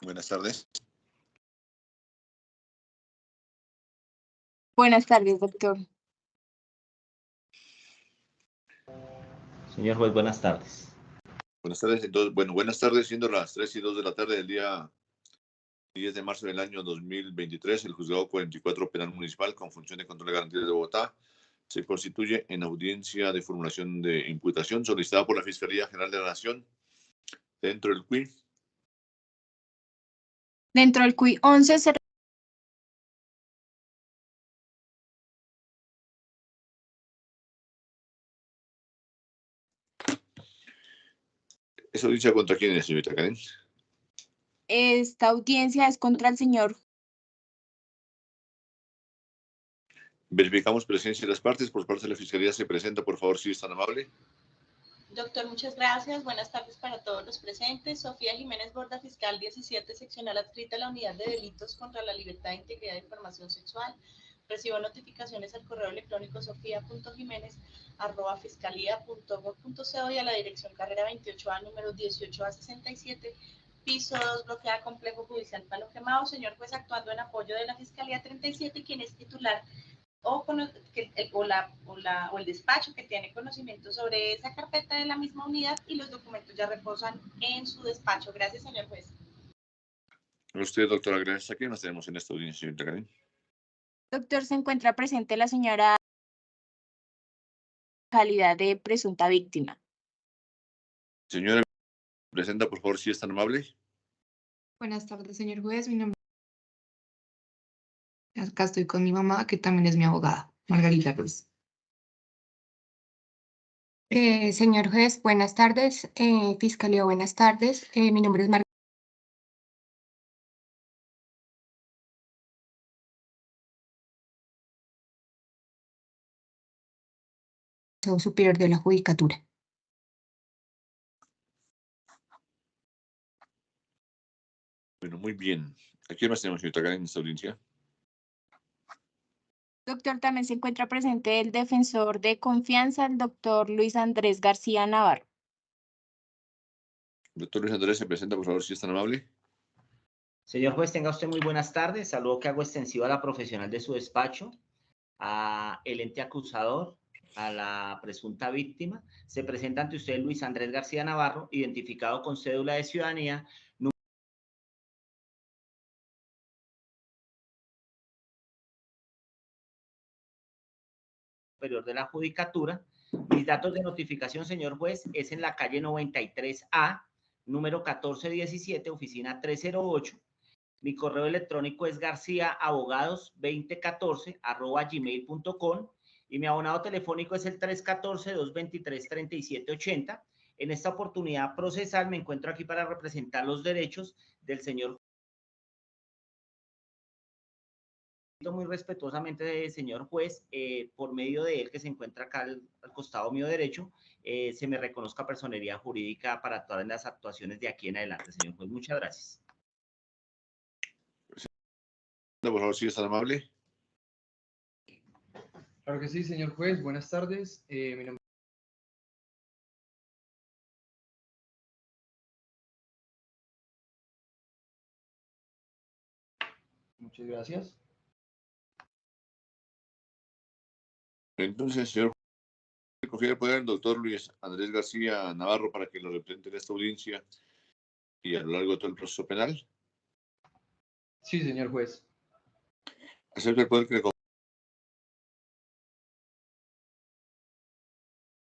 Buenas tardes. Buenas tardes, doctor. Señor juez, buenas tardes. Buenas tardes. Entonces, buenas tardes, siendo las 3:02 de la tarde del día 10 de marzo del año 2023, el Juzgado 44 Penal Municipal con función de control de garantías de Bogotá se constituye en audiencia de formulación de imputación solicitada por la Fiscalía General de la Nación dentro del QUI. Dentro del QUI 11 se ¿Esa audiencia contra quién es, señorita Karen? esta audiencia es contra el señor. Verificamos presencia de las partes. Por parte de la Fiscalía se presenta, por favor, si es tan amable. Doctor, muchas gracias. Buenas tardes para todos los presentes. Sofía Jiménez Borda, fiscal 17, seccional adscrita a la Unidad de Delitos contra la Libertad e Integridad de Información Sexual. Recibo notificaciones al correo electrónico sofia.jimenez@fiscalía.gov.co y a la dirección carrera 28A, número 18A67, piso 2, bloque A, Complejo Judicial Palo Quemado. Señor juez, actuando en apoyo de la Fiscalía 37, quien es titular o el despacho que tiene conocimiento sobre esa carpeta de la misma unidad, y los documentos ya reposan en su despacho. Gracias, señor juez. Usted, doctora, gracias. ¿A quién más tenemos en esta audiencia, señorita Karen? Doctor, se encuentra presente la señora calidad de presunta víctima. Señora, presenta, por favor, si es tan amable. Buenas tardes, señor juez. Mi nombre Acá estoy con mi mamá, que también es mi abogada, Margarita Ruiz. Señor juez, buenas tardes. Fiscalía, buenas tardes. Mi nombre es Margarita Superior de la Judicatura. Bueno, muy bien. ¿A quién más tenemos, señorita Karen, en esta audiencia? Doctor, también se encuentra presente el defensor de confianza, el doctor Luis Andrés García Navarro. Doctor Luis Andrés, se presenta, por favor, si es tan amable. Señor juez, tenga usted muy buenas tardes. Saludo que hago extensivo a la profesional de su despacho, a el ente acusador, a la presunta víctima. Se presenta ante usted Luis Andrés García Navarro, identificado con cédula de ciudadanía Superior de la Judicatura. Mis datos de notificación, señor juez, es en la calle 93A, número 1417, oficina 308. Mi correo electrónico es garciaabogados2014@gmail.com y mi abonado telefónico es el 314-223-3780. En esta oportunidad procesal me encuentro aquí para representar los derechos del señor. Muy respetuosamente, señor juez, por medio de él, que se encuentra acá al costado mío derecho, se me reconozca personería jurídica para todas las actuaciones de aquí en adelante, señor juez. Muchas gracias. Por favor, si es tan amable. Claro que sí, señor juez. Buenas tardes. Mi nombre Muchas gracias. Entonces, señor, confiere el poder al doctor Luis Andrés García Navarro para que lo represente en esta audiencia y a lo largo de todo el proceso penal. Sí, señor juez. ¿Acepta el poder que le confíe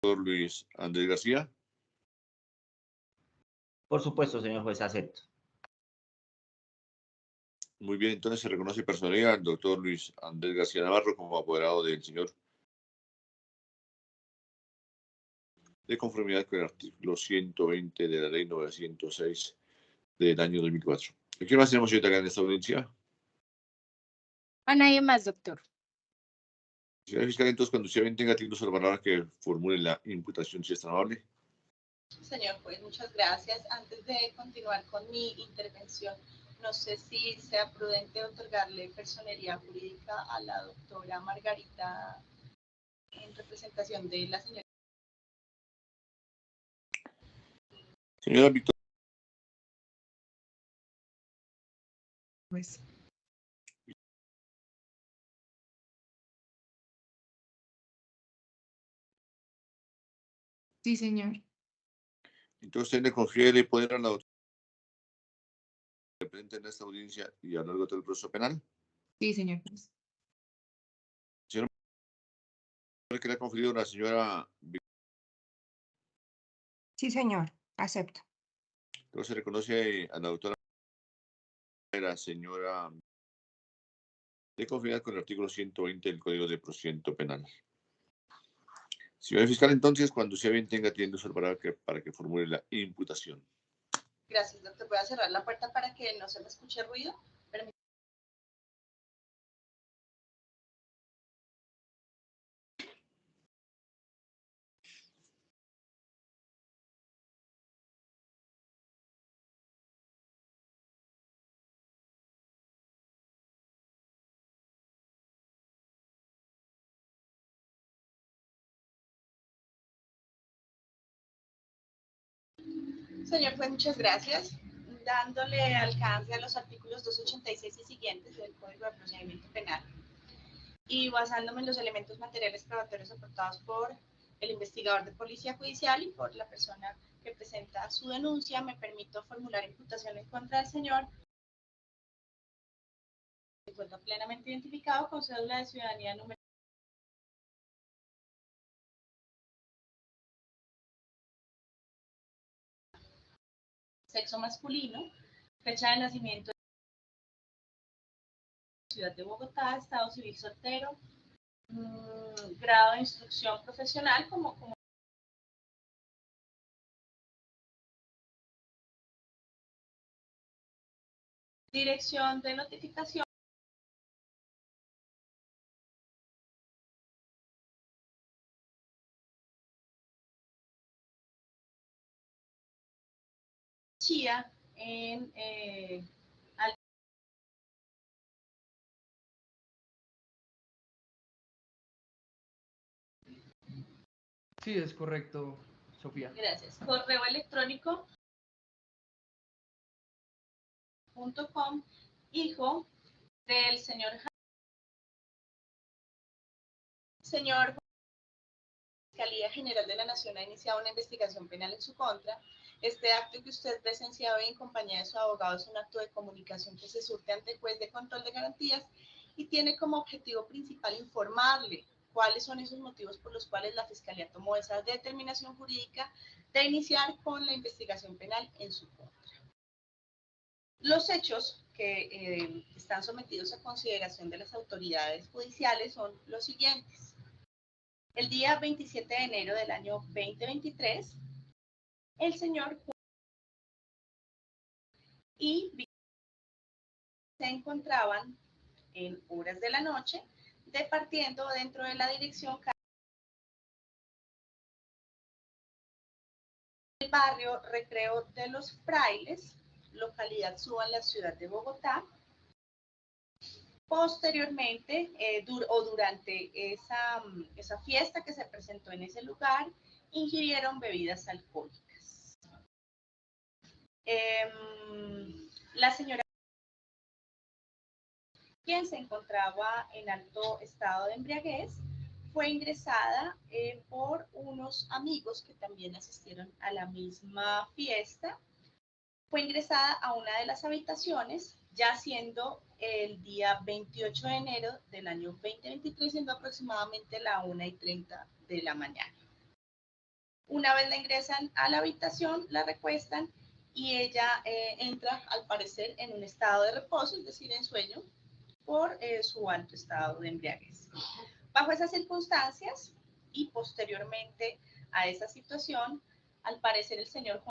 al doctor Luis Andrés García? Por supuesto, señor juez, acepto. Muy bien, entonces se reconoce personalidad al doctor Luis Andrés García Navarro como apoderado del señor, de conformidad con el artículo 120 de la ley 906 del año 2004. ¿Qué más tenemos ahorita acá en esta audiencia? A nadie más, doctor. Señor fiscal, entonces, cuando usted bien tenga tiempo sobre la palabra, que formule la imputación, si es tan amable. Señor juez, muchas gracias. Antes de continuar con mi intervención, no sé si sea prudente otorgarle personería jurídica a la doctora Margarita en representación de la señora. Señora Victoria. juez. Sí, señor. Entonces, usted le confiere el poder a la autoridad presente en esta audiencia y a lo largo del proceso penal. Sí, señor juez. Señor, que le ha conferido la señora. Sí, señor. Acepto. Entonces, reconoce a la doctora, la señora, de conformidad con el artículo 120 del Código de Procedimiento Penal. Señor fiscal, entonces, cuando sea bien, tenga tiempo para que formule la imputación. Gracias, doctor. Voy a cerrar la puerta para que no se me escuche ruido. Señor juez, muchas gracias. Dándole alcance a los artículos 286 y siguientes del Código de Procedimiento Penal y basándome en los elementos materiales probatorios aportados por el investigador de Policía Judicial y por la persona que presenta su denuncia, me permito formular imputación en contra del señor. Se encuentra plenamente identificado con cédula de ciudadanía número sexo masculino, fecha de nacimiento Ciudad de Bogotá, estado civil soltero, grado de instrucción profesional como dirección de notificación. Chía en Sí, es correcto, Sofía. Gracias. Correo electrónico .com, hijo del señor Fiscalía General de la Nación ha iniciado una investigación penal en su contra. Este acto que usted presenciaba en compañía de su abogado es un acto de comunicación que se surte ante el juez de control de garantías y tiene como objetivo principal informarle cuáles son esos motivos por los cuales la Fiscalía tomó esa determinación jurídica de iniciar con la investigación penal en su contra. Los hechos que están sometidos a consideración de las autoridades judiciales son los siguientes. El día 27 de enero del año 2023, el señor y se encontraban en horas de la noche departiendo dentro de la dirección del barrio Recreo de los Frailes, localidad Suba, en la ciudad de Bogotá. Posteriormente, durante esa fiesta que se presentó en ese lugar, ingirieron bebidas alcohólicas. La señora, quien se encontraba en alto estado de embriaguez, fue ingresada por unos amigos que también asistieron a la misma fiesta. Fue ingresada a una de las habitaciones, ya siendo el día 28 de enero del año 2023, siendo aproximadamente la 1:30 de la mañana. Una vez la ingresan a la habitación, la recuestan y ella entra, al parecer, en un estado de reposo, es decir, en sueño, por su alto estado de embriaguez. Bajo esas circunstancias y posteriormente a esa situación, al parecer el señor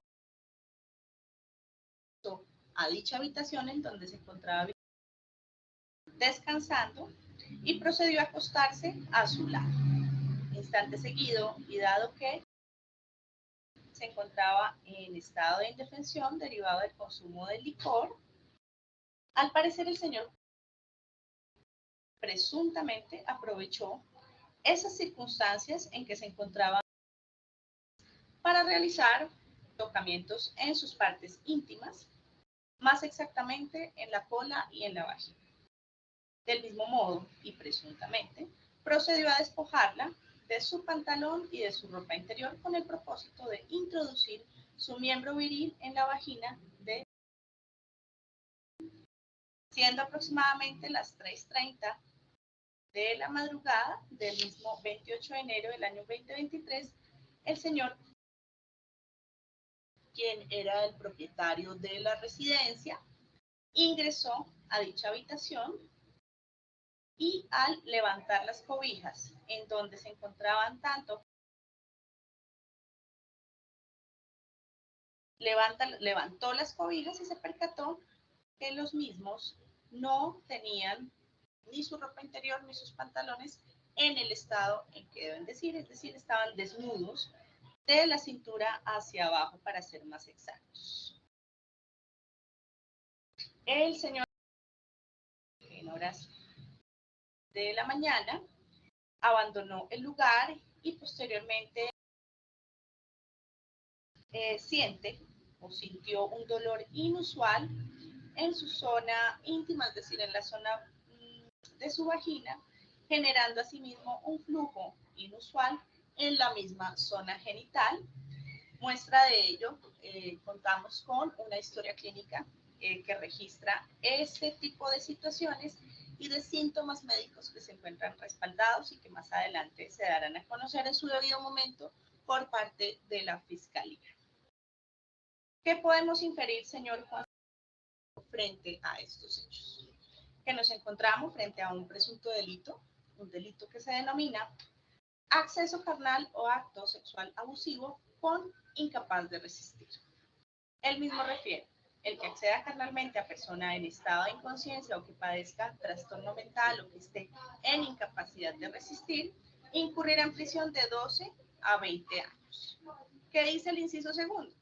a dicha habitación en donde se encontraba descansando y procedió a acostarse a su lado. Instante seguido, y dado que se encontraba en estado de indefensión derivado del consumo de licor, al parecer el señor presuntamente aprovechó esas circunstancias en que se encontraba para realizar tocamientos en sus partes íntimas, más exactamente en la cola y en la vagina. Del mismo modo, y presuntamente, procedió a despojarla de su pantalón y de su ropa interior con el propósito de introducir su miembro viril en la vagina de, siendo aproximadamente las 3:30 de la madrugada del mismo 28 de enero del año 2023, el señor, quien era el propietario de la residencia, ingresó a dicha habitación y al levantar las cobijas en donde se encontraban tanto, levantó las cobijas y se percató que los mismos no tenían ni su ropa interior ni sus pantalones en el estado en que deben decir, es decir, estaban desnudos de la cintura hacia abajo, para ser más exactos. El señor, en horas de la mañana, abandonó el lugar y posteriormente siente o sintió un dolor inusual en su zona íntima, es decir, en la zona de su vagina, generando asimismo un flujo inusual en la misma zona genital. Muestra de ello, contamos con una historia clínica que registra este tipo de situaciones y de síntomas médicos que se encuentran respaldados y que más adelante se darán a conocer en su debido momento por parte de la Fiscalía. ¿Qué podemos inferir, señor Juan, frente a estos hechos? Que nos encontramos frente a un presunto delito, un delito que se denomina acceso carnal o acto sexual abusivo con incapaz de resistir. Él mismo refiere: el que acceda carnalmente a persona en estado de inconsciencia o que padezca trastorno mental o que esté en incapacidad de resistir, incurrirá en prisión de 12 a 20 años. ¿Qué dice el inciso segundo?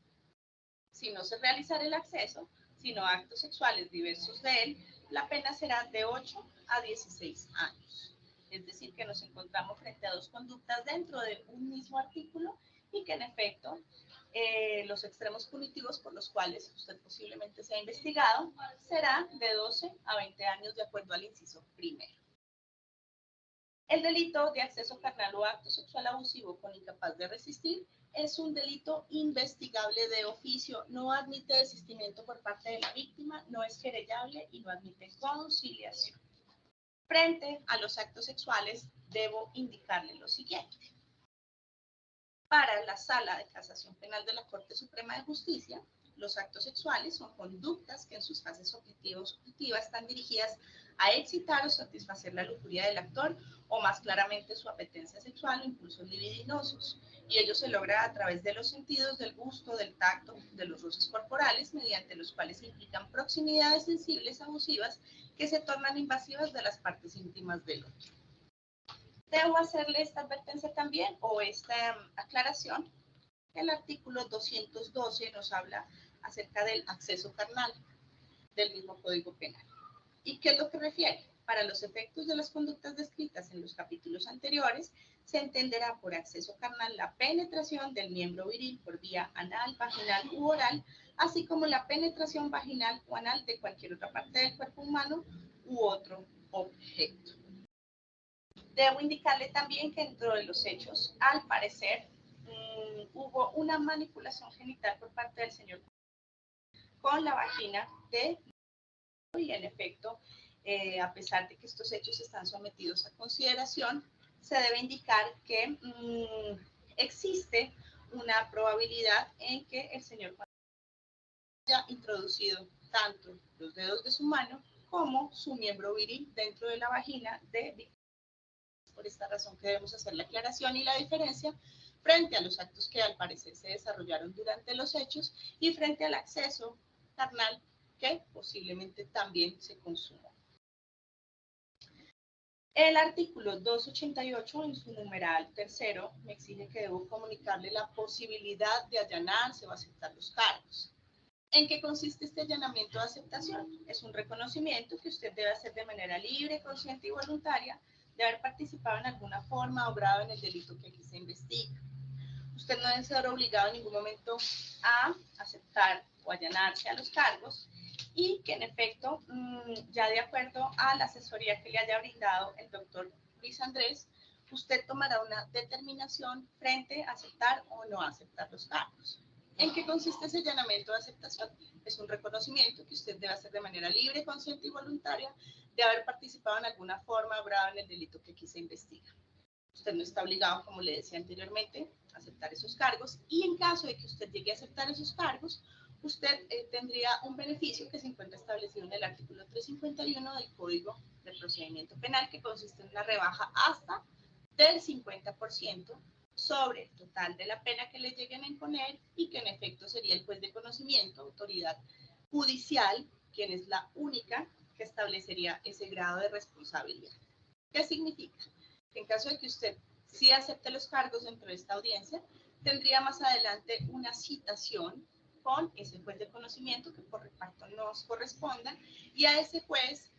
Si no se realizara el acceso, sino actos sexuales diversos de él, la pena será de 8 a 16 años. Es decir, que nos encontramos frente a dos conductas dentro de un mismo artículo y que en efecto los extremos punitivos por los cuales usted posiblemente sea investigado serán de 12 a 20 años de acuerdo al inciso primero. El delito de acceso carnal o acto sexual abusivo con incapaz de resistir es un delito investigable de oficio, no admite desistimiento por parte de la víctima, no es querellable y no admite conciliación. Frente a los actos sexuales, debo indicarle lo siguiente. Para la Sala de Casación Penal de la Corte Suprema de Justicia, los actos sexuales son conductas que en sus fases objetivas están dirigidas a excitar o satisfacer la lujuria del actor o más claramente su apetencia sexual o impulsos libidinosos. Y ello se logra a través de los sentidos del gusto, del tacto, de los roces corporales, mediante los cuales implican proximidades sensibles abusivas que se tornan invasivas de las partes íntimas del otro. Debo hacerle esta advertencia también o esta aclaración. El artículo 212 nos habla acerca del acceso carnal del mismo Código Penal. ¿Y qué es lo que refiere? Para los efectos de las conductas descritas en los capítulos anteriores, se entenderá por acceso carnal la penetración del miembro viril por vía anal, vaginal u oral, así como la penetración vaginal o anal de cualquier otra parte del cuerpo humano u otro objeto. Debo indicarle también que dentro de los hechos, al parecer, hubo una manipulación genital por parte del señor con la vagina de, y en efecto, a pesar de que estos hechos están sometidos a consideración, se debe indicar que existe una probabilidad en que el señor haya introducido tanto los dedos de su mano como su miembro viril dentro de la vagina de. Por esta razón que debemos hacer la aclaración y la diferencia frente a los actos que al parecer se desarrollaron durante los hechos y frente al acceso carnal que posiblemente también se consumó. El artículo 288 en su numeral tercero me exige que debo comunicarle la posibilidad de allanarse o aceptar los cargos. ¿En qué consiste este allanamiento de aceptación? Es un reconocimiento que usted debe hacer de manera libre, consciente y voluntaria de haber participado en alguna forma o grado en el delito que aquí se investiga. Usted no debe ser obligado en ningún momento a aceptar o allanarse a los cargos y que en efecto, ya de acuerdo a la asesoría que le haya brindado el doctor Luis Andrés, usted tomará una determinación frente a aceptar o no aceptar los cargos. ¿En qué consiste ese llamamiento de aceptación? Es un reconocimiento que usted debe hacer de manera libre, consciente y voluntaria de haber participado en alguna forma grave en el delito que aquí se investiga. Usted no está obligado, como le decía anteriormente, a aceptar esos cargos, y en caso de que usted llegue a aceptar esos cargos, usted tendría un beneficio que se encuentra establecido en el artículo 351 del Código de Procedimiento Penal, que consiste en una rebaja hasta del 50% sobre el total de la pena que le lleguen a imponer, y que en efecto sería el juez de conocimiento, autoridad judicial, quien es la única que establecería ese grado de responsabilidad. ¿Qué significa? Que en caso de que usted sí acepte los cargos dentro de esta audiencia, tendría más adelante una citación con ese juez de conocimiento que por reparto nos corresponda, y a ese juez,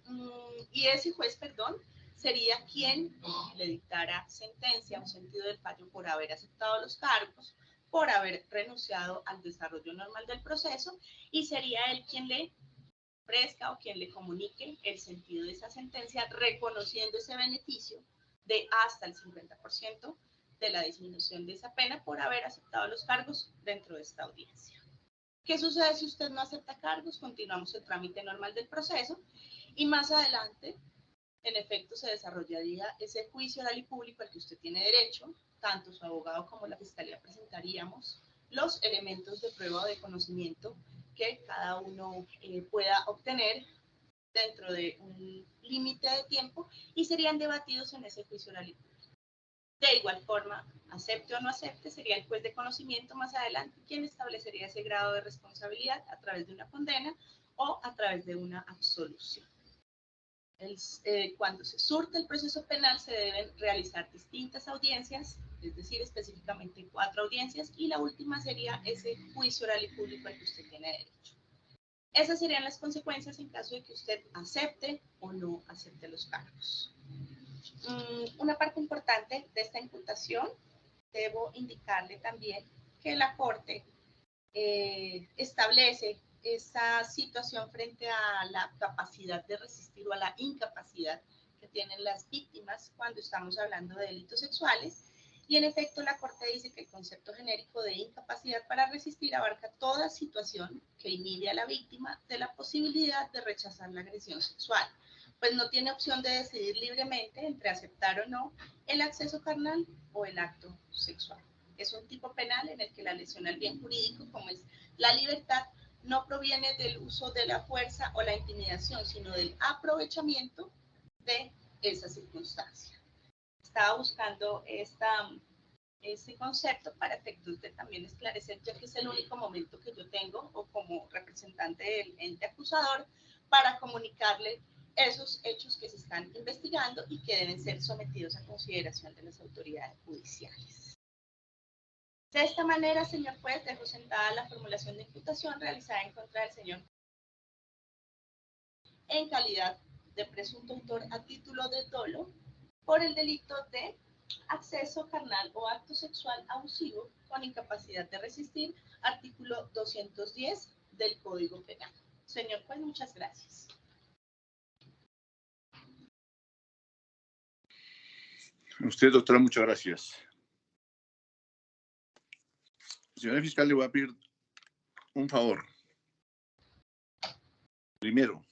sería quien le dictara sentencia o sentido del fallo por haber aceptado los cargos, por haber renunciado al desarrollo normal del proceso, y sería él quien le ofrezca o quien le comunique el sentido de esa sentencia, reconociendo ese beneficio de hasta el 50% de la disminución de esa pena por haber aceptado los cargos dentro de esta audiencia. ¿Qué sucede si usted no acepta cargos? Continuamos el trámite normal del proceso, y más adelante, en efecto, se desarrollaría ese juicio oral y público al que usted tiene derecho. Tanto su abogado como la fiscalía presentaríamos los elementos de prueba o de conocimiento que cada uno pueda obtener dentro de un límite de tiempo, y serían debatidos en ese juicio oral y público. De igual forma, acepte o no acepte, sería el juez de conocimiento más adelante quien establecería ese grado de responsabilidad a través de una condena o a través de una absolución. Cuando se surte el proceso penal, se deben realizar distintas audiencias, es decir, específicamente 4 audiencias, y la última sería ese juicio oral y público al que usted tiene derecho. Esas serían las consecuencias en caso de que usted acepte o no acepte los cargos. Una parte importante de esta imputación, debo indicarle también que la Corte establece esa situación frente a la capacidad de resistir o a la incapacidad que tienen las víctimas cuando estamos hablando de delitos sexuales, y en efecto la Corte dice que el concepto genérico de incapacidad para resistir abarca toda situación que inhibe a la víctima de la posibilidad de rechazar la agresión sexual, pues no tiene opción de decidir libremente entre aceptar o no el acceso carnal o el acto sexual. Es un tipo penal en el que la lesión al bien jurídico, como es la libertad, no proviene del uso de la fuerza o la intimidación, sino del aprovechamiento de esa circunstancia. Estaba buscando este concepto para efectos de también esclarecer, ya que es el único momento que yo tengo, o como representante del ente acusador, para comunicarle esos hechos que se están investigando y que deben ser sometidos a consideración de las autoridades judiciales. De esta manera, señor juez, dejo sentada la formulación de imputación realizada en contra del señor en calidad de presunto autor a título de dolo por el delito de acceso carnal o acto sexual abusivo con incapacidad de resistir, artículo 210 del Código Penal. Señor juez, muchas gracias. Usted, doctora, muchas gracias. Señor fiscal, le voy a pedir un favor. Primero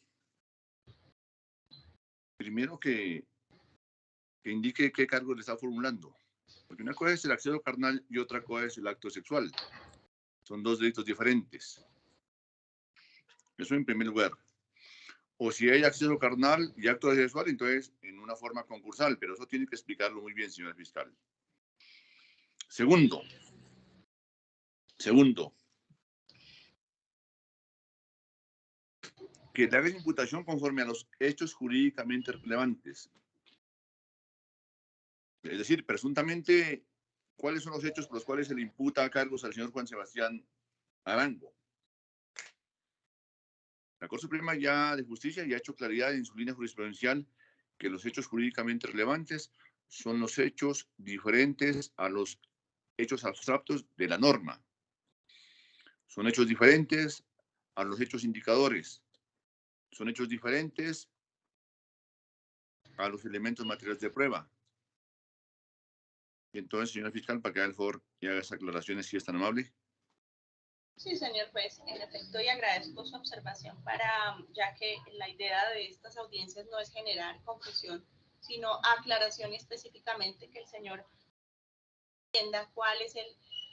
que indique qué cargo le está formulando. Porque una cosa es el acceso carnal y otra cosa es el acto sexual. Son 2 delitos diferentes. Eso en primer lugar. O si hay acceso carnal y acto sexual, entonces en una forma concursal, pero eso tiene que explicarlo muy bien, señor fiscal. Segundo, que le haga imputación conforme a los hechos jurídicamente relevantes. Es decir, presuntamente, ¿cuáles son los hechos por los cuales se le imputa cargos al señor Juan Sebastián Arango? La Corte Suprema ya de Justicia ya ha hecho claridad en su línea jurisprudencial que los hechos jurídicamente relevantes son los hechos diferentes a los hechos abstractos de la norma. Son hechos diferentes a los hechos indicadores. Son hechos diferentes a los elementos materiales de prueba. Y entonces, señor fiscal, para que haga el favor y haga esas aclaraciones, si es tan amable. Sí, señor juez, en efecto, y agradezco su observación ya que la idea de estas audiencias no es generar confusión, sino aclaración específicamente que el señor entienda cuál es el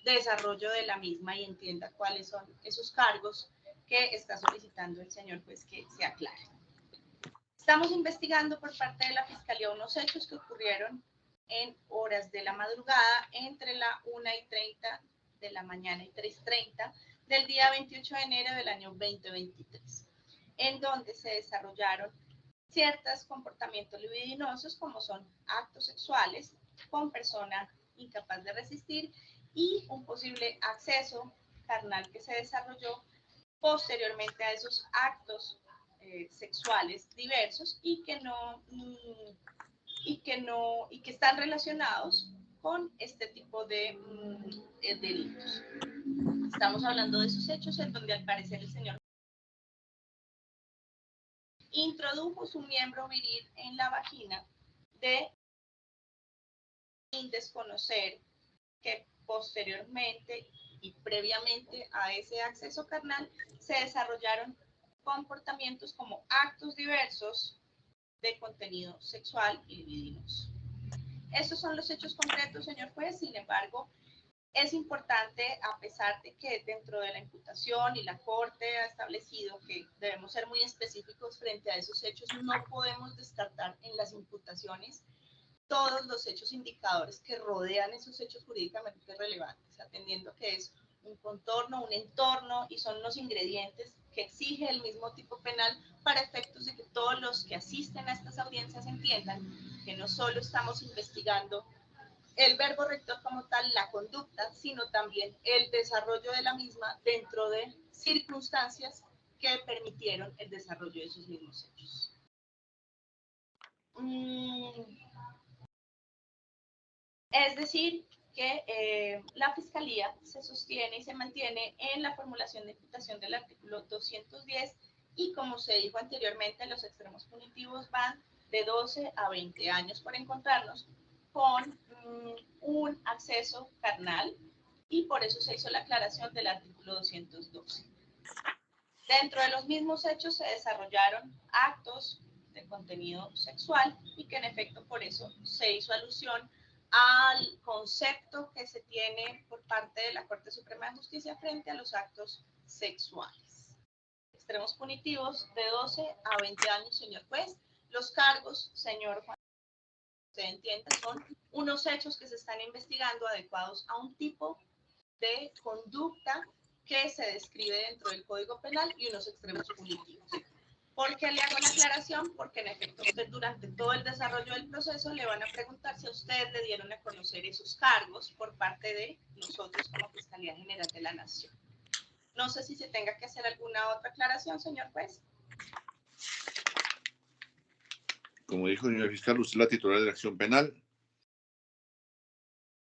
desarrollo de la misma y entienda cuáles son esos cargos que está solicitando el señor juez que se aclare. Estamos investigando por parte de la Fiscalía unos hechos que ocurrieron en horas de la madrugada entre la 1:30 de la mañana y 3:30 del día 28 de enero del año 2023, en donde se desarrollaron ciertos comportamientos libidinosos como son actos sexuales con persona incapaz de resistir y un posible acceso carnal que se desarrolló posteriormente a esos actos sexuales diversos y que están relacionados con este tipo de delitos. Estamos hablando de esos hechos en donde al parecer el señor introdujo su miembro viril en la vagina sin desconocer que posteriormente y previamente a ese acceso carnal se desarrollaron comportamientos como actos diversos de contenido sexual y libidinoso. Estos son los hechos concretos, señor juez. Sin embargo, es importante, a pesar de que dentro de la imputación y la Corte ha establecido que debemos ser muy específicos frente a esos hechos, no podemos descartar en las imputaciones todos los hechos indicadores que rodean esos hechos jurídicamente relevantes, atendiendo que es un contorno, un entorno y son los ingredientes que exige el mismo tipo penal para efectos de que todos los que asisten a estas audiencias entiendan que no solo estamos investigando el verbo rector como tal, la conducta, sino también el desarrollo de la misma dentro de circunstancias que permitieron el desarrollo de esos mismos hechos. Es decir, que la Fiscalía se sostiene y se mantiene en la formulación de imputación del artículo 210 y, como se dijo anteriormente, los extremos punitivos van de 12 a 20 años por encontrarnos con un acceso carnal y por eso se hizo la aclaración del artículo 212. Dentro de los mismos hechos se desarrollaron actos de contenido sexual y que en efecto por eso se hizo alusión al concepto que se tiene por parte de la Corte Suprema de Justicia frente a los actos sexuales. Extremos punitivos de 12 a 20 años, señor juez. Los cargos, señor Juan, usted entiende, son unos hechos que se están investigando adecuados a un tipo de conducta que se describe dentro del Código Penal y unos extremos punitivos. ¿Por qué le hago la aclaración? Porque en efecto usted durante todo el desarrollo del proceso le van a preguntar si a usted le dieron a conocer esos cargos por parte de nosotros como Fiscalía General de la Nación. No sé si se tenga que hacer alguna otra aclaración, señor juez. Como dijo el señor fiscal, usted es la titular de la acción penal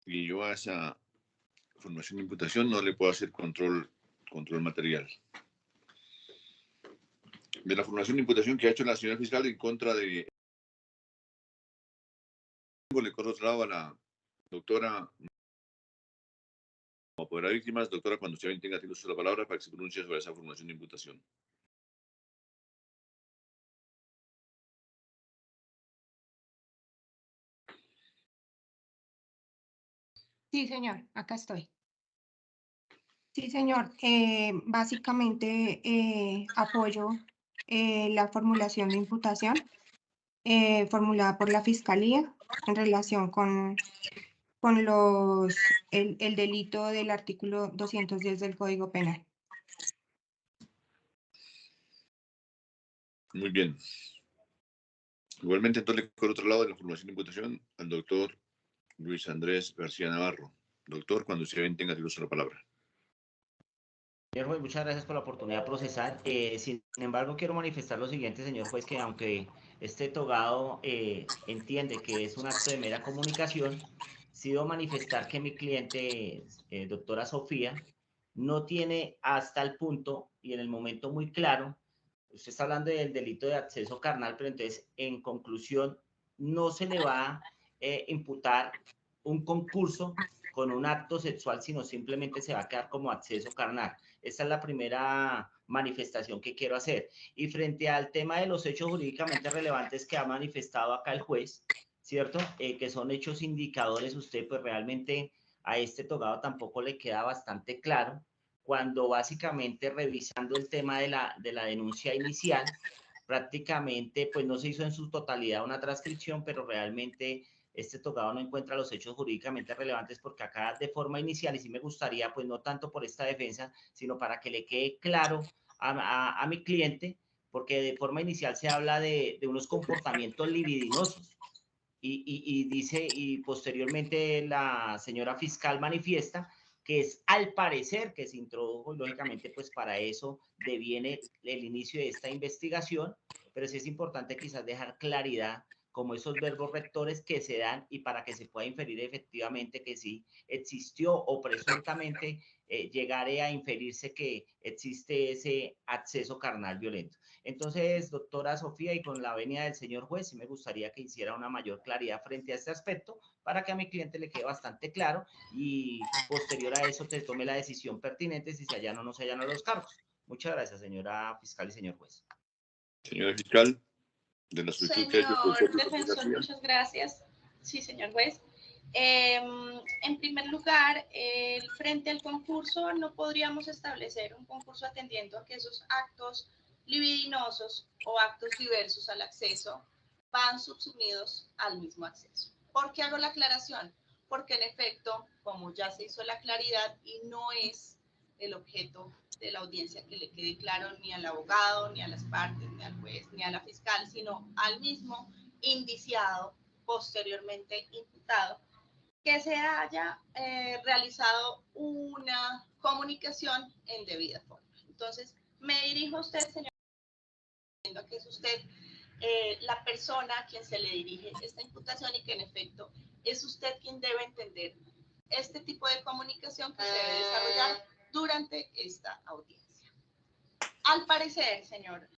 y yo a esa formación de imputación no le puedo hacer control material. De la formulación de imputación que ha hecho la señora fiscal en contra de... Le corro otro lado a la doctora, como apoderada de víctimas, doctora, cuando usted tenga usted la palabra para que se pronuncie sobre esa formulación de imputación. Sí, señor, acá estoy. Sí, señor. Básicamente apoyo la formulación de imputación formulada por la Fiscalía en relación con el delito del artículo 210 del Código Penal. Muy bien. Igualmente, entonces, por otro lado de la formulación de imputación, al doctor Luis Andrés García Navarro. Doctor, cuando usted tenga la palabra. Señor juez, muchas gracias por la oportunidad de procesar. Sin embargo, quiero manifestar lo siguiente, señor juez, que aunque este togado entiende que es un acto de mera comunicación, sí debo manifestar que mi cliente, doctora Sofía, no tiene hasta el punto y en el momento muy claro usted está hablando del delito de acceso carnal, pero entonces, en conclusión, no se le va a imputar un concurso con un acto sexual, sino simplemente se va a quedar como acceso carnal. Esta es la primera manifestación que quiero hacer. Y frente al tema de los hechos jurídicamente relevantes que ha manifestado acá el juez, ¿cierto? Que son hechos indicadores, usted pues realmente a este togado tampoco le queda bastante claro, cuando básicamente revisando el tema de la denuncia inicial, prácticamente pues no se hizo en su totalidad una transcripción, pero realmente este togado no encuentra los hechos jurídicamente relevantes, porque acá de forma inicial, y sí me gustaría, pues no tanto por esta defensa, sino para que le quede claro a mi cliente, porque de forma inicial se habla de unos comportamientos libidinosos, y dice, y posteriormente la señora fiscal manifiesta que es al parecer que se introdujo, y lógicamente pues para eso deviene el inicio de esta investigación, pero sí es importante quizás dejar claridad como esos verbos rectores que se dan, y para que se pueda inferir efectivamente que sí existió o presuntamente llegare a inferirse que existe ese acceso carnal violento. Entonces, doctora Sofía, y con la venia del señor juez, sí me gustaría que hiciera una mayor claridad frente a este aspecto, para que a mi cliente le quede bastante claro, y posterior a eso te tome la decisión pertinente si se allanan o no se allanan los cargos. Muchas gracias, señora fiscal y señor juez. Señora fiscal, de la solicitud que ha hecho el Señor defensor, muchas gracias. Sí, señor juez. En primer lugar, frente al concurso, no podríamos establecer un concurso atendiendo a que esos actos libidinosos o actos diversos al acceso van subsumidos al mismo acceso. ¿Por qué hago la aclaración? Porque en efecto, como ya se hizo la claridad y no es el objeto de la audiencia que le quede claro ni al abogado, ni a las partes, ni al juez, ni a la fiscal, sino al mismo indiciado, posteriormente imputado, que se haya realizado una comunicación en debida forma. Entonces, me dirijo a usted, señor, que es usted la persona a quien se le dirige esta imputación, y que en efecto es usted quien debe entender este tipo de comunicación que se debe desarrollar durante esta audiencia. Al parecer, señor,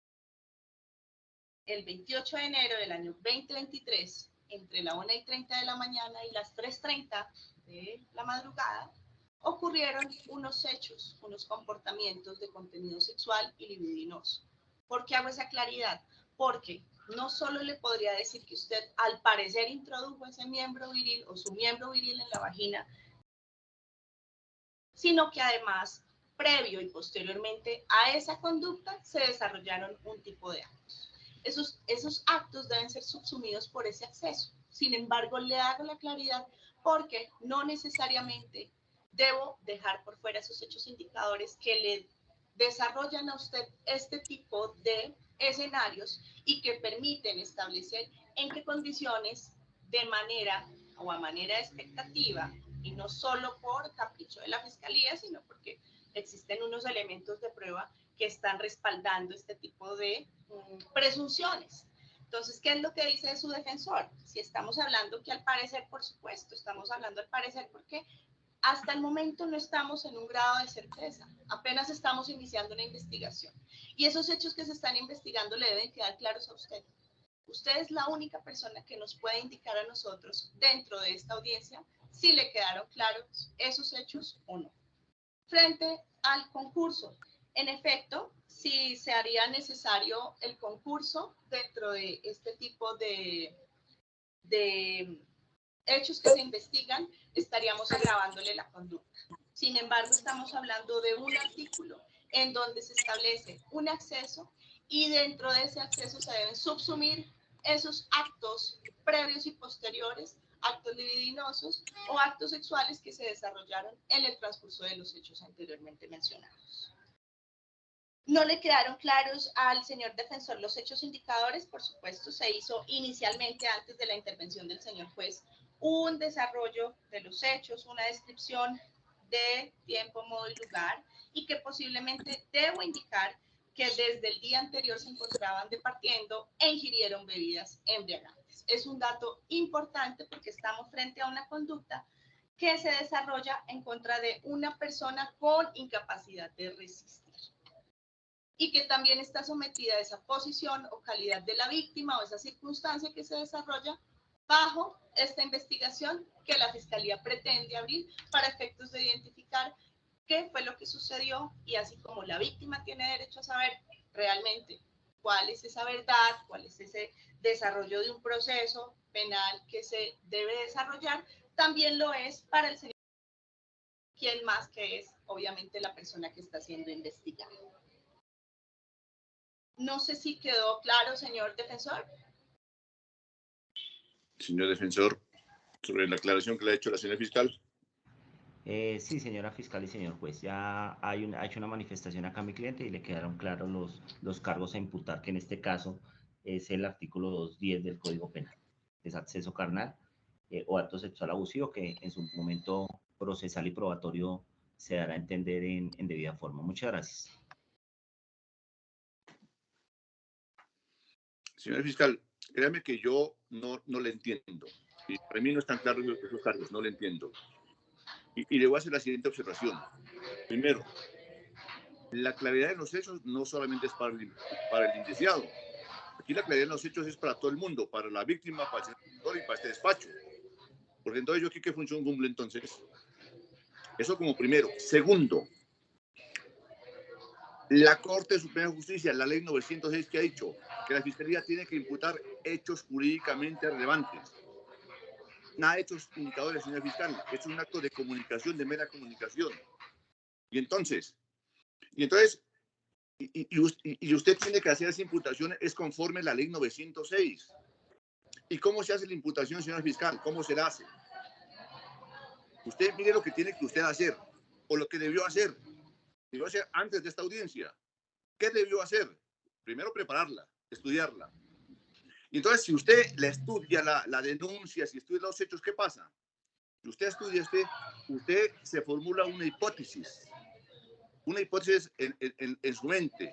el 28 de enero del año 2023, entre la 1:30 de la mañana y las 3:30 de la madrugada, ocurrieron unos hechos, unos comportamientos de contenido sexual y libidinoso. ¿Por qué hago esa claridad? Porque no solo le podría decir que usted al parecer introdujo ese miembro viril o su miembro viril en la vagina, sino que además, previo y posteriormente a esa conducta, se desarrollaron un tipo de actos. Esos actos deben ser subsumidos por ese acceso. Sin embargo, le hago la claridad porque no necesariamente debo dejar por fuera esos hechos indicadores que le desarrollan a usted este tipo de escenarios y que permiten establecer en qué condiciones, de manera o a manera de expectativa, y no solo por capricho de la fiscalía, sino porque existen unos elementos de prueba que están respaldando este tipo de presunciones. Entonces, ¿qué es lo que dice su defensor? Si estamos hablando que al parecer, por supuesto, estamos hablando al parecer porque hasta el momento no estamos en un grado de certeza, apenas estamos iniciando una investigación. Y esos hechos que se están investigando le deben quedar claros a usted. Usted es la única persona que nos puede indicar a nosotros dentro de esta audiencia si le quedaron claros esos hechos o no. Frente al concurso, en efecto, si se haría necesario el concurso dentro de este tipo de hechos que se investigan, estaríamos agravándole la conducta. Sin embargo, estamos hablando de un artículo en donde se establece un acceso, y dentro de ese acceso se deben subsumir esos actos previos y posteriores, actos libidinosos o actos sexuales que se desarrollaron en el transcurso de los hechos anteriormente mencionados. ¿No le quedaron claros al señor defensor los hechos indicadores? Por supuesto, se hizo inicialmente, antes de la intervención del señor juez, un desarrollo de los hechos, una descripción de tiempo, modo y lugar, y que posiblemente debo indicar que desde el día anterior se encontraban departiendo e ingirieron bebidas embriagantes. Es un dato importante porque estamos frente a una conducta que se desarrolla en contra de una persona con incapacidad de resistir. y que también está sometida a esa posición o calidad de la víctima o esa circunstancia que se desarrolla bajo esta investigación que la Fiscalía pretende abrir para efectos de identificar qué fue lo que sucedió y así como la víctima tiene derecho a saber realmente cuál es esa verdad, cuál es ese desarrollo de un proceso penal que se debe desarrollar, también lo es para el señor, quien más que es obviamente la persona que está siendo investigada. No sé si quedó claro, señor defensor. Señor defensor, sobre la aclaración que le ha hecho la señora fiscal. Sí, señora fiscal y señor juez, ya ha hecho una manifestación acá a mi cliente y le quedaron claros los cargos a imputar, que en este caso es el artículo 210 del Código Penal, es acceso carnal o acto sexual abusivo, que en su momento procesal y probatorio se dará a entender en debida forma. Muchas gracias. Señor fiscal, créame que yo no le entiendo. Y para mí no están claros esos cargos, no le entiendo. Y le voy a hacer la siguiente observación. Primero, la claridad de los hechos no solamente es para el indiciado. Aquí la claridad de los hechos es para todo el mundo, para la víctima, para el senador y para este despacho. Porque entonces yo aquí, ¿qué función cumple entonces? Eso como primero. Segundo, la Corte Suprema de Justicia, la ley 906, que ha dicho que la Fiscalía tiene que imputar hechos jurídicamente relevantes. Nada de hechos indicadores, señor fiscal. Esto es un acto de comunicación, de mera comunicación. Y entonces usted tiene que hacer esa imputación es conforme a la ley 906. ¿Y cómo se hace la imputación, señor fiscal? ¿Cómo se la hace? Usted mire lo que tiene que usted hacer, o lo que debió hacer. Debió hacer antes de esta audiencia. ¿Qué debió hacer? Primero prepararla, estudiarla. Y entonces, si usted la estudia, la denuncia, si estudia los hechos, ¿qué pasa? Si usted estudia, usted se formula una hipótesis en su mente.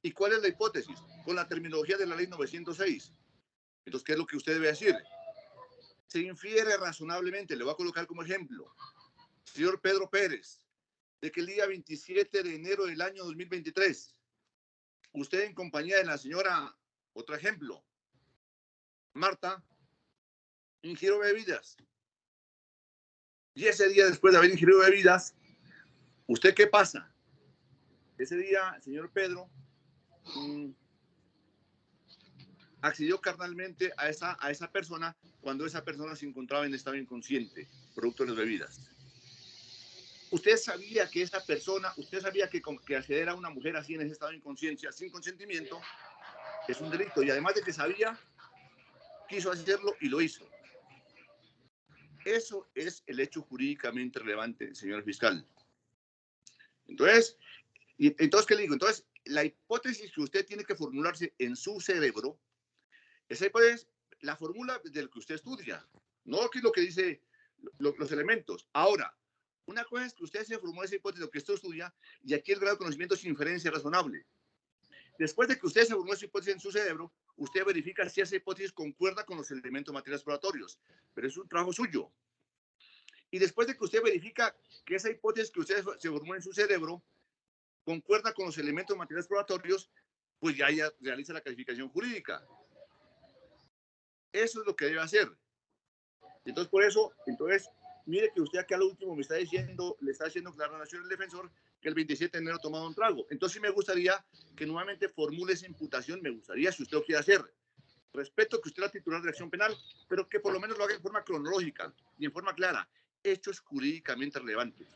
¿Y cuál es la hipótesis? Con la terminología de la ley 906. Entonces, ¿qué es lo que usted debe decir? Se infiere razonablemente, le voy a colocar como ejemplo, señor Pedro Pérez, de que el día 27 de enero del año 2023, usted en compañía de la señora, otro ejemplo, Marta, ingirió bebidas. Y ese día, después de haber ingerido bebidas, ¿usted qué pasa? Ese día, señor Pedro, accedió carnalmente a esa persona cuando esa persona se encontraba en estado inconsciente, producto de las bebidas. Usted sabía que esa persona, que acceder a una mujer así en ese estado de inconsciencia, sin consentimiento, es un delito. Y además de que sabía, quiso hacerlo y lo hizo. Eso es el hecho jurídicamente relevante, señor fiscal. Entonces, ¿qué le digo? Entonces, la hipótesis que usted tiene que formularse en su cerebro, esa hipótesis la formula del que usted estudia, no aquí lo que dice los elementos. Ahora, una cosa es que usted se formula esa hipótesis de lo que usted estudia, y aquí el grado de conocimiento es inferencia razonable. Después de que usted se formula esa hipótesis en su cerebro, usted verifica si esa hipótesis concuerda con los elementos materiales probatorios, pero es un trabajo suyo. Y después de que usted verifica que esa hipótesis que usted se formula en su cerebro concuerda con los elementos materiales probatorios, pues ya realiza la calificación jurídica. Eso es lo que debe hacer. Entonces, por eso, mire que usted acá al último le está haciendo aclaración al defensor que el 27 de enero ha tomado un trago. Entonces, sí me gustaría que nuevamente formule esa imputación, me gustaría, si usted lo quiere hacer. Respeto que usted es la titular de acción penal, pero que por lo menos lo haga en forma cronológica y en forma clara. Hechos jurídicamente relevantes.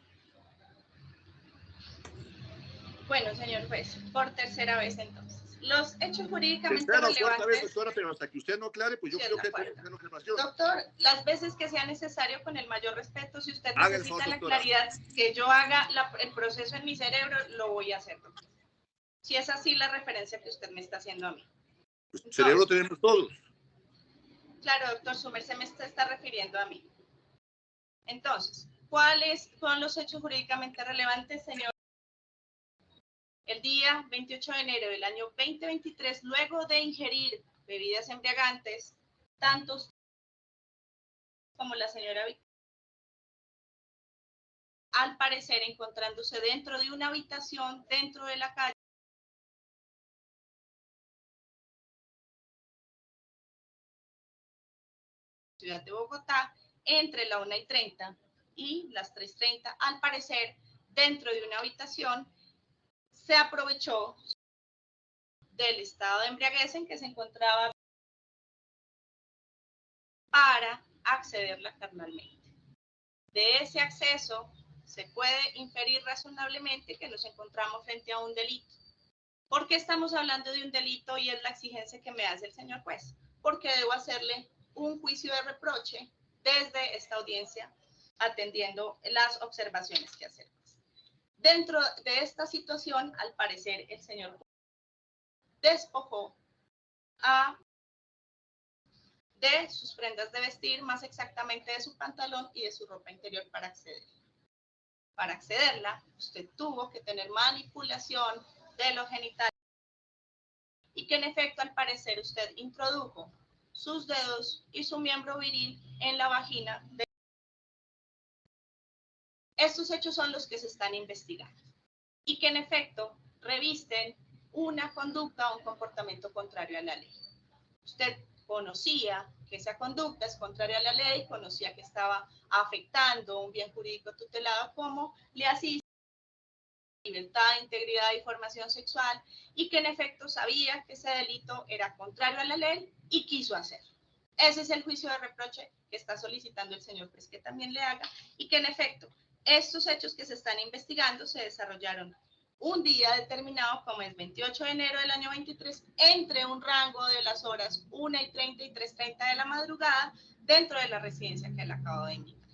Bueno, señor juez, por tercera vez entonces. Los hechos jurídicamente relevantes... Vez, doctora, pero hasta que usted no aclare, pues yo creo que es una observación. Doctor, las veces que sea necesario, con el mayor respeto, si usted necesita la claridad que yo haga el proceso en mi cerebro, lo voy a hacer, doctor. Si es así la referencia que usted me está haciendo a mí. Pues entonces, cerebro tenemos todos. Claro, doctor, su merced me está refiriendo a mí. Entonces, ¿cuáles son los hechos jurídicamente relevantes, señor? El día 28 de enero del año 2023, luego de ingerir bebidas embriagantes, tantos como la señora al parecer encontrándose dentro de una habitación dentro de la calle Ciudad de Bogotá entre la 1:30 y las 3:30, al parecer dentro de una habitación se aprovechó del estado de embriaguez en que se encontraba para accederla carnalmente. De ese acceso se puede inferir razonablemente que nos encontramos frente a un delito. ¿Por qué estamos hablando de un delito y es la exigencia que me hace el señor juez? Porque debo hacerle un juicio de reproche desde esta audiencia atendiendo las observaciones que hacer. Dentro de esta situación, al parecer, el señor juez despojó de sus prendas de vestir, más exactamente de su pantalón y de su ropa interior para acceder. Para accederla, usted tuvo que tener manipulación de los genitales y que en efecto, al parecer, usted introdujo sus dedos y su miembro viril en la vagina de... Estos hechos son los que se están investigando y que en efecto revisten una conducta o un comportamiento contrario a la ley. Usted conocía que esa conducta es contraria a la ley, conocía que estaba afectando un bien jurídico tutelado como le asiste libertad, integridad y formación sexual, y que en efecto sabía que ese delito era contrario a la ley y quiso hacerlo. Ese es el juicio de reproche que está solicitando el señor juez que también le haga, y que en efecto estos hechos que se están investigando se desarrollaron un día determinado como el 28 de enero del año 23 entre un rango de las horas 1:30 y 3:30 de la madrugada dentro de la residencia que le acabo de indicar.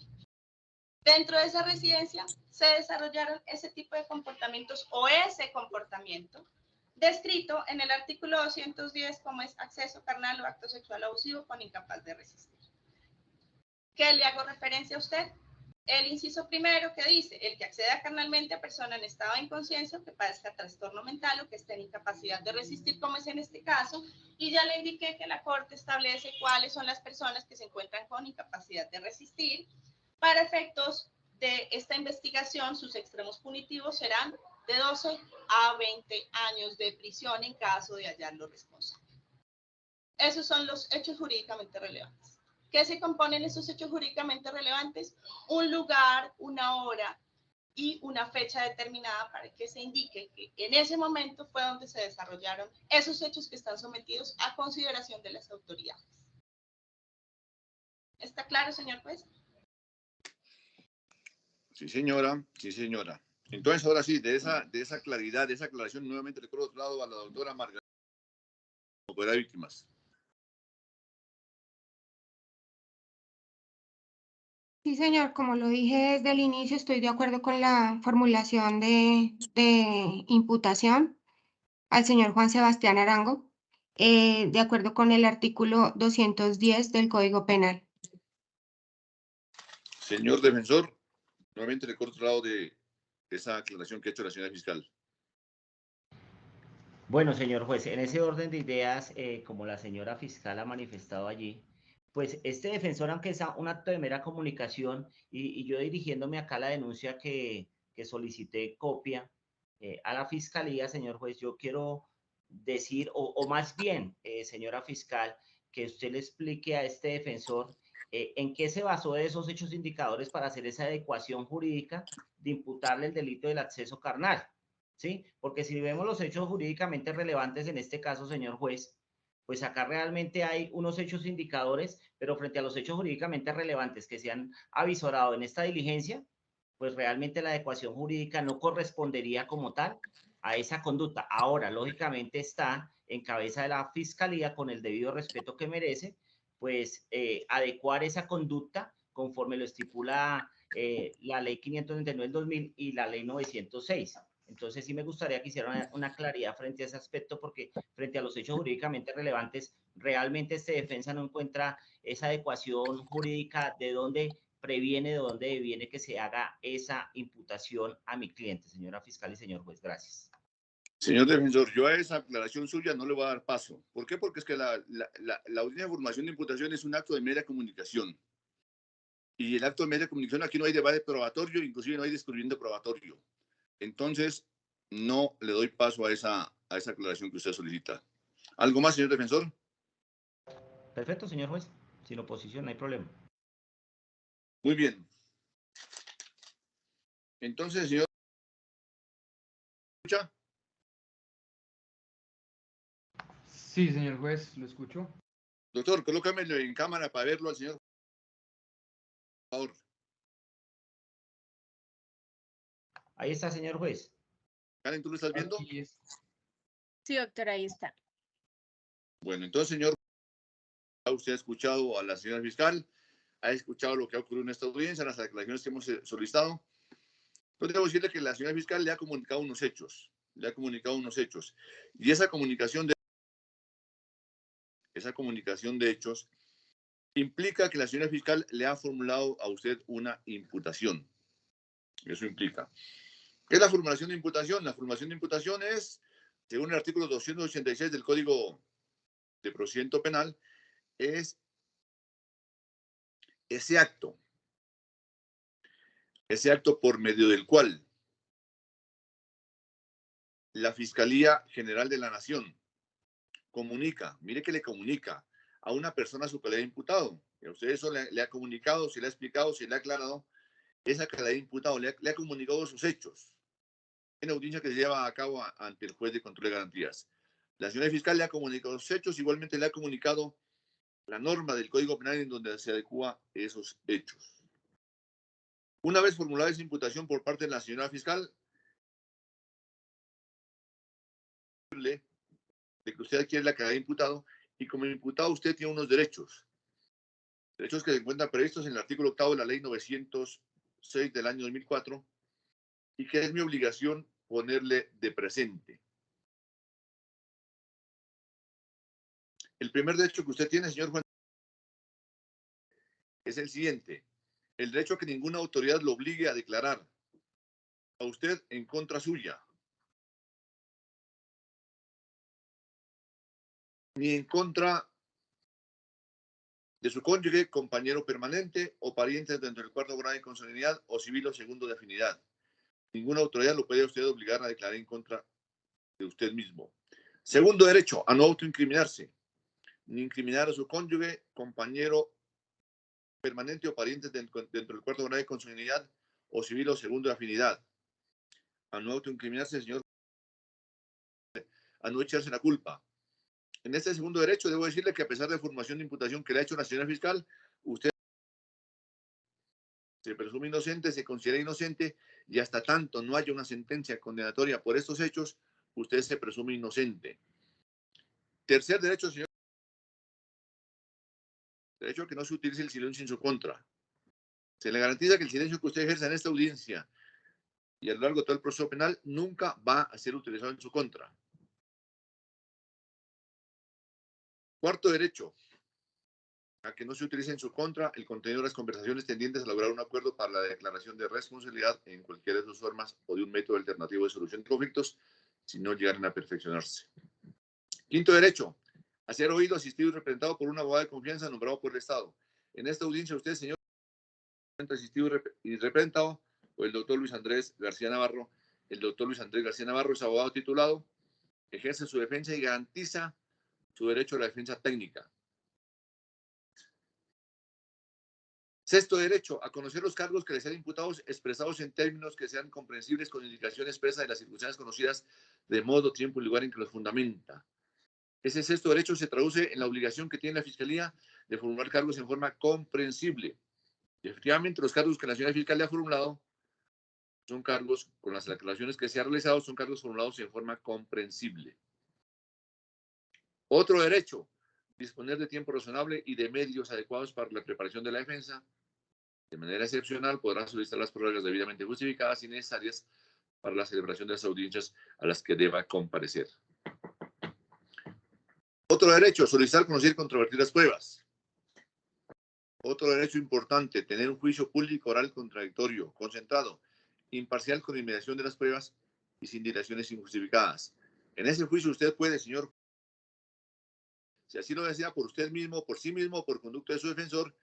Dentro de esa residencia se desarrollaron ese tipo de comportamientos o ese comportamiento descrito en el artículo 210 como es acceso carnal o acto sexual abusivo con incapaz de resistir. ¿Qué le hago referencia a usted? El inciso primero que dice, el que acceda carnalmente a persona en estado de inconsciencia o que padezca trastorno mental o que esté en incapacidad de resistir, como es en este caso, y ya le indiqué que la Corte establece cuáles son las personas que se encuentran con incapacidad de resistir. Para efectos de esta investigación, sus extremos punitivos serán de 12 a 20 años de prisión en caso de hallarlo responsable. Esos son los hechos jurídicamente relevantes. ¿Qué se componen esos hechos jurídicamente relevantes? Un lugar, una hora y una fecha determinada para que se indique que en ese momento fue donde se desarrollaron esos hechos que están sometidos a consideración de las autoridades. ¿Está claro, señor juez? Sí, señora. Sí, señora. Entonces, ahora sí, de esa claridad, de esa aclaración, nuevamente le otro lado a la doctora Margarita, como fuera víctimas. Sí, señor, como lo dije desde el inicio, estoy de acuerdo con la formulación de imputación al señor Juan Sebastián Arango, de acuerdo con el artículo 210 del Código Penal. Señor defensor, nuevamente le otro lado de esa aclaración que ha hecho la señora fiscal. Bueno, señor juez, en ese orden de ideas, como la señora fiscal ha manifestado allí, pues este defensor, aunque es un acto de mera comunicación, y yo dirigiéndome acá a la denuncia que solicité copia a la fiscalía, señor juez, yo quiero decir, o más bien, señora fiscal, que usted le explique a este defensor en qué se basó de esos hechos indicadores para hacer esa adecuación jurídica de imputarle el delito del acceso carnal. ¿Sí? Porque si vemos los hechos jurídicamente relevantes en este caso, señor juez, pues acá realmente hay unos hechos indicadores, pero frente a los hechos jurídicamente relevantes que se han avisorado en esta diligencia, pues realmente la adecuación jurídica no correspondería como tal a esa conducta. Ahora, lógicamente está en cabeza de la fiscalía, con el debido respeto que merece, pues adecuar esa conducta conforme lo estipula la ley 539 del 2000 y la ley 906. Entonces sí me gustaría que hiciera una claridad frente a ese aspecto, porque frente a los hechos jurídicamente relevantes, realmente este defensa no encuentra esa adecuación jurídica de dónde previene, de dónde viene que se haga esa imputación a mi cliente, señora fiscal y señor juez. Gracias. Señor defensor, yo a esa aclaración suya no le voy a dar paso. ¿Por qué? Porque es que la audiencia de formación de imputación es un acto de mera comunicación. Y el acto de media comunicación, aquí no hay debate probatorio, inclusive no hay descubrimiento probatorio. Entonces, no le doy paso a esa aclaración que usted solicita. ¿Algo más, señor defensor? Perfecto, señor juez. Sin oposición, no hay problema. Muy bien. Entonces, señor, ¿escucha? Sí, señor juez, lo escucho. Doctor, colócamelo en cámara para verlo al señor. Por favor. Ahí está, señor juez. Karen, ¿tú lo estás viendo? Aquí es. Sí, doctor, ahí está. Bueno, entonces, señor, usted ha escuchado a la señora fiscal, ha escuchado lo que ha ocurrido en esta audiencia, las declaraciones que hemos solicitado. Entonces, debo decirle que la señora fiscal le ha comunicado unos hechos. Y esa comunicación de hechos implica que la señora fiscal le ha formulado a usted una imputación. Eso implica. ¿Qué es la formulación de imputación? La formulación de imputación es, según el artículo 286 del Código de Procedimiento Penal, es ese acto por medio del cual la Fiscalía General de la Nación comunica, mire que le comunica a una persona a su que le ha imputado. Y a usted eso le ha comunicado, se le ha explicado, se le ha aclarado, esa que le ha imputado, le ha comunicado sus hechos en la audiencia que se lleva a cabo ante el juez de control de garantías. La señora fiscal le ha comunicado los hechos, igualmente le ha comunicado la norma del Código Penal en donde se adecua esos hechos. Una vez formulada esa imputación por parte de la señora fiscal, de que usted adquiere la calidad de imputado, y como imputado usted tiene unos derechos que se encuentran previstos en el artículo 8 de la ley 906 del año 2004, y que es mi obligación ponerle de presente. El primer derecho que usted tiene, señor Juan, es el siguiente: el derecho a que ninguna autoridad lo obligue a declarar a usted en contra suya, ni en contra de su cónyuge, compañero permanente o parientes dentro del cuarto grado de consanguinidad o civil o segundo de afinidad. Ninguna autoridad lo puede a usted obligar a declarar en contra de usted mismo. Segundo derecho, a no autoincriminarse, ni incriminar a su cónyuge, compañero permanente o parientes dentro del cuarto grado de consanguinidad o civil o segundo de afinidad. A no autoincriminarse, señor, a no echarse la culpa. En este segundo derecho, debo decirle que a pesar de la formación de imputación que le ha hecho la señora fiscal, usted se presume inocente, se considera inocente, y hasta tanto no haya una sentencia condenatoria por estos hechos, usted se presume inocente. Tercer derecho, señor, derecho a que no se utilice el silencio en su contra. Se le garantiza que el silencio que usted ejerza en esta audiencia y a lo largo de todo el proceso penal nunca va a ser utilizado en su contra. Cuarto derecho, a que no se utilice en su contra el contenido de las conversaciones tendientes a lograr un acuerdo para la declaración de responsabilidad en cualquiera de sus formas o de un método alternativo de solución de conflictos si no llegaran a perfeccionarse. Quinto derecho, a ser oído, asistido y representado por un abogado de confianza nombrado por el Estado. En esta audiencia usted, señor, asistido y representado por el doctor Luis Andrés García Navarro. El doctor Luis Andrés García Navarro es abogado titulado, ejerce su defensa y garantiza su derecho a la defensa técnica. Sexto derecho, a conocer los cargos que le sean imputados expresados en términos que sean comprensibles con indicación expresa de las circunstancias conocidas de modo, tiempo y lugar en que los fundamenta. Ese sexto derecho se traduce en la obligación que tiene la Fiscalía de formular cargos en forma comprensible. Y efectivamente, los cargos que la señora fiscal le ha formulado son cargos, con las aclaraciones que se han realizado, son cargos formulados en forma comprensible. Otro derecho, disponer de tiempo razonable y de medios adecuados para la preparación de la defensa. De manera excepcional, podrá solicitar las prórrogas debidamente justificadas y necesarias para la celebración de las audiencias a las que deba comparecer. Otro derecho, solicitar, conocer y controvertir las pruebas. Otro derecho importante, tener un juicio público, oral, contradictorio, concentrado, imparcial con inmediación de las pruebas y sin dilaciones injustificadas. En ese juicio usted puede, señor, si así lo desea, por usted mismo, por sí mismo, por conducto de su defensor,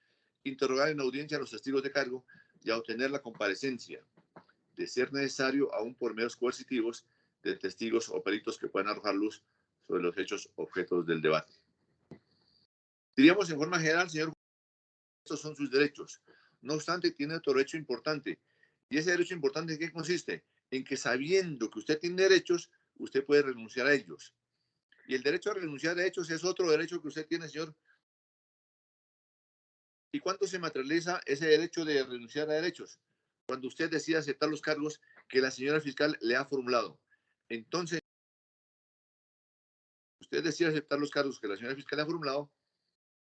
interrogar en audiencia a los testigos de cargo y a obtener la comparecencia, de ser necesario, aún por medios coercitivos, de testigos o peritos que puedan arrojar luz sobre los hechos objetos del debate. Diríamos en forma general, señor, estos son sus derechos. No obstante, tiene otro derecho importante. ¿Y ese derecho importante en qué consiste? En que sabiendo que usted tiene derechos, usted puede renunciar a ellos. Y el derecho a renunciar a hechos es otro derecho que usted tiene, señor. ¿Y cuándo se materializa ese derecho de renunciar a derechos? Cuando usted decide aceptar los cargos que la señora fiscal le ha formulado. Entonces, usted decide aceptar los cargos que la señora fiscal le ha formulado,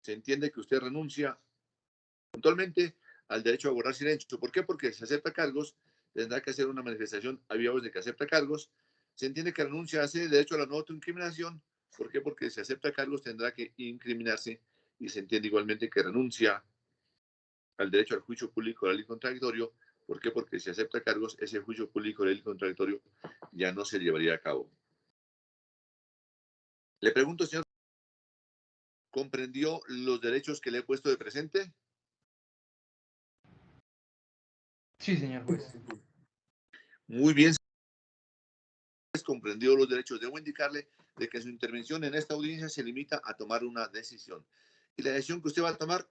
se entiende que usted renuncia puntualmente al derecho a guardar silencio. ¿Por qué? Porque si acepta cargos, tendrá que hacer una manifestación a viva voz de que acepta cargos. Se entiende que renuncia a ese derecho a la no autoincriminación. ¿Por qué? Porque si acepta cargos, tendrá que incriminarse. Y se entiende igualmente que renuncia al derecho al juicio público oral y contradictorio. ¿Por qué? Porque si acepta cargos, ese juicio público oral y contradictorio ya no se llevaría a cabo. Le pregunto, señor, ¿comprendió los derechos que le he puesto de presente? Sí, señor juez. Muy bien, comprendió los derechos. Debo indicarle de que su intervención en esta audiencia se limita a tomar una decisión. Y la decisión que usted va a tomar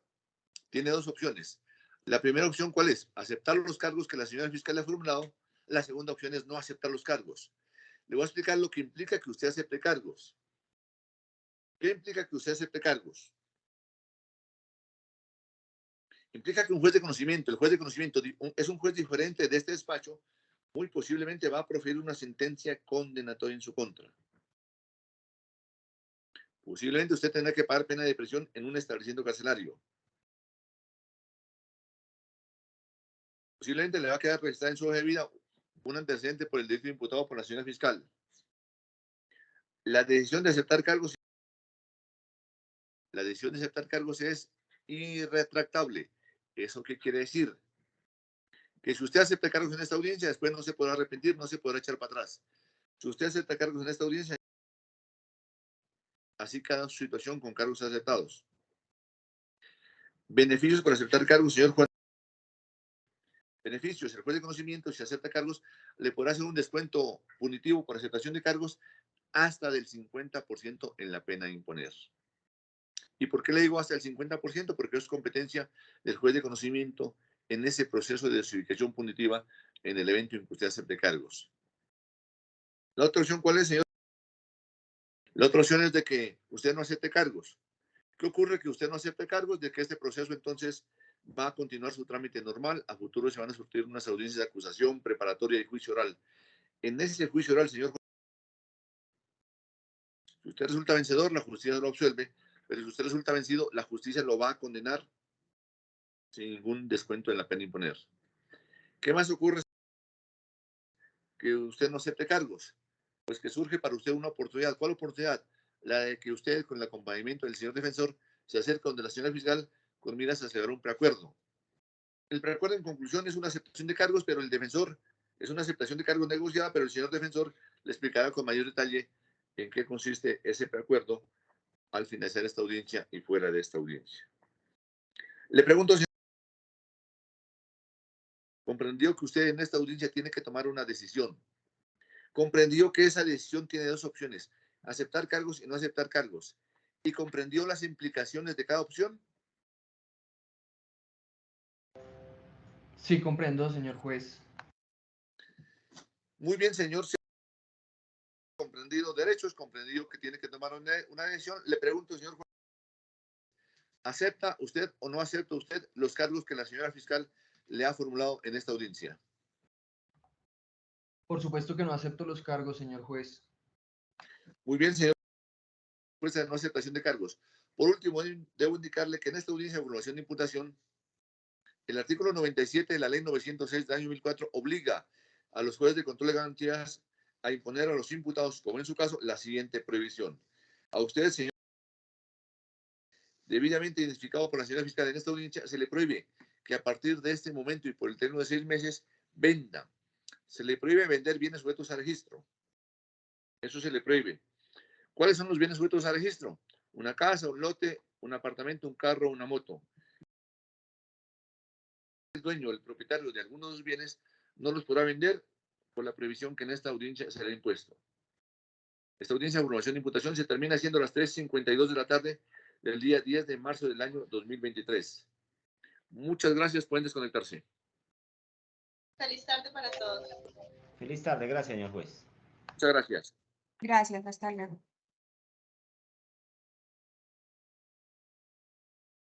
tiene dos opciones. La primera opción, ¿cuál es? Aceptar los cargos que la señora fiscal le ha formulado. La segunda opción es no aceptar los cargos. Le voy a explicar lo que implica que usted acepte cargos. ¿Qué implica que usted acepte cargos? Implica que un juez de conocimiento, el juez de conocimiento es un juez diferente de este despacho, muy posiblemente va a proferir una sentencia condenatoria en su contra. Posiblemente usted tendrá que pagar pena de prisión en un establecimiento carcelario. Posiblemente le va a quedar registrada en su hoja de vida un antecedente por el delito imputado por la señora fiscal. La decisión de aceptar cargos es irretractable. ¿Eso qué quiere decir? Que si usted acepta cargos en esta audiencia, después no se podrá arrepentir, no se podrá echar para atrás. Si usted acepta cargos en esta audiencia, así cada situación con cargos aceptados. Beneficios por aceptar cargos, señor Juan. Beneficios, el juez de conocimiento, si acepta cargos, le podrá hacer un descuento punitivo por aceptación de cargos hasta del 50% en la pena a imponer. ¿Y por qué le digo hasta el 50%? Porque es competencia del juez de conocimiento en ese proceso de desubicación punitiva en el evento en que usted acepte cargos. ¿La otra opción cuál es, señor? La otra opción es de que usted no acepte cargos. ¿Qué ocurre? Que usted no acepte cargos, de que este proceso entonces va a continuar su trámite normal. A futuro se van a surtir unas audiencias de acusación, preparatoria y juicio oral. En ese juicio oral, señor, si usted resulta vencedor, la justicia lo absuelve, pero si usted resulta vencido, la justicia lo va a condenar sin ningún descuento en la pena a imponer. ¿Qué más ocurre? Que usted no acepte cargos. Pues que surge para usted una oportunidad. ¿Cuál oportunidad? La de que usted, con el acompañamiento del señor defensor, se acerca donde la señora fiscal con miras a celebrar un preacuerdo. El preacuerdo, en conclusión, es una aceptación de cargos, pero el defensor es una aceptación de cargos negociada, pero el señor defensor le explicará con mayor detalle en qué consiste ese preacuerdo al finalizar esta audiencia y fuera de esta audiencia. Le pregunto, señor, ¿comprendió que usted en esta audiencia tiene que tomar una decisión? ¿Comprendió que esa decisión tiene dos opciones, aceptar cargos y no aceptar cargos? ¿Y comprendió las implicaciones de cada opción? Sí, comprendo, señor juez. Muy bien, señor. Comprendido derechos, comprendido que tiene que tomar una decisión. Le pregunto, señor juez, ¿acepta usted o no acepta usted los cargos que la señora fiscal le ha formulado en esta audiencia? Por supuesto que no acepto los cargos, señor juez. Muy bien, señor juez, no aceptación de cargos. Por último, debo indicarle que en esta audiencia de formulación de imputación, el artículo 97 de la ley 906 del año 2004 obliga a los jueces de control de garantías a imponer a los imputados, como en su caso, la siguiente prohibición. A usted, señor, debidamente identificado por la señora fiscal en esta audiencia, se le prohíbe que a partir de este momento y por el término de 6 meses venda. Se le prohíbe vender bienes sujetos a registro. Eso se le prohíbe. ¿Cuáles son los bienes sujetos a registro? Una casa, un lote, un apartamento, un carro, una moto. el dueño, el propietario de algunos de los bienes, no los podrá vender por la previsión que en esta audiencia será impuesto. Esta audiencia de formación de imputación se termina siendo a las 3:52 de la tarde del día 10 de marzo del año 2023. Muchas gracias, pueden desconectarse. Feliz tarde para todos. Feliz tarde, gracias, señor juez. Muchas gracias. Gracias, hasta luego.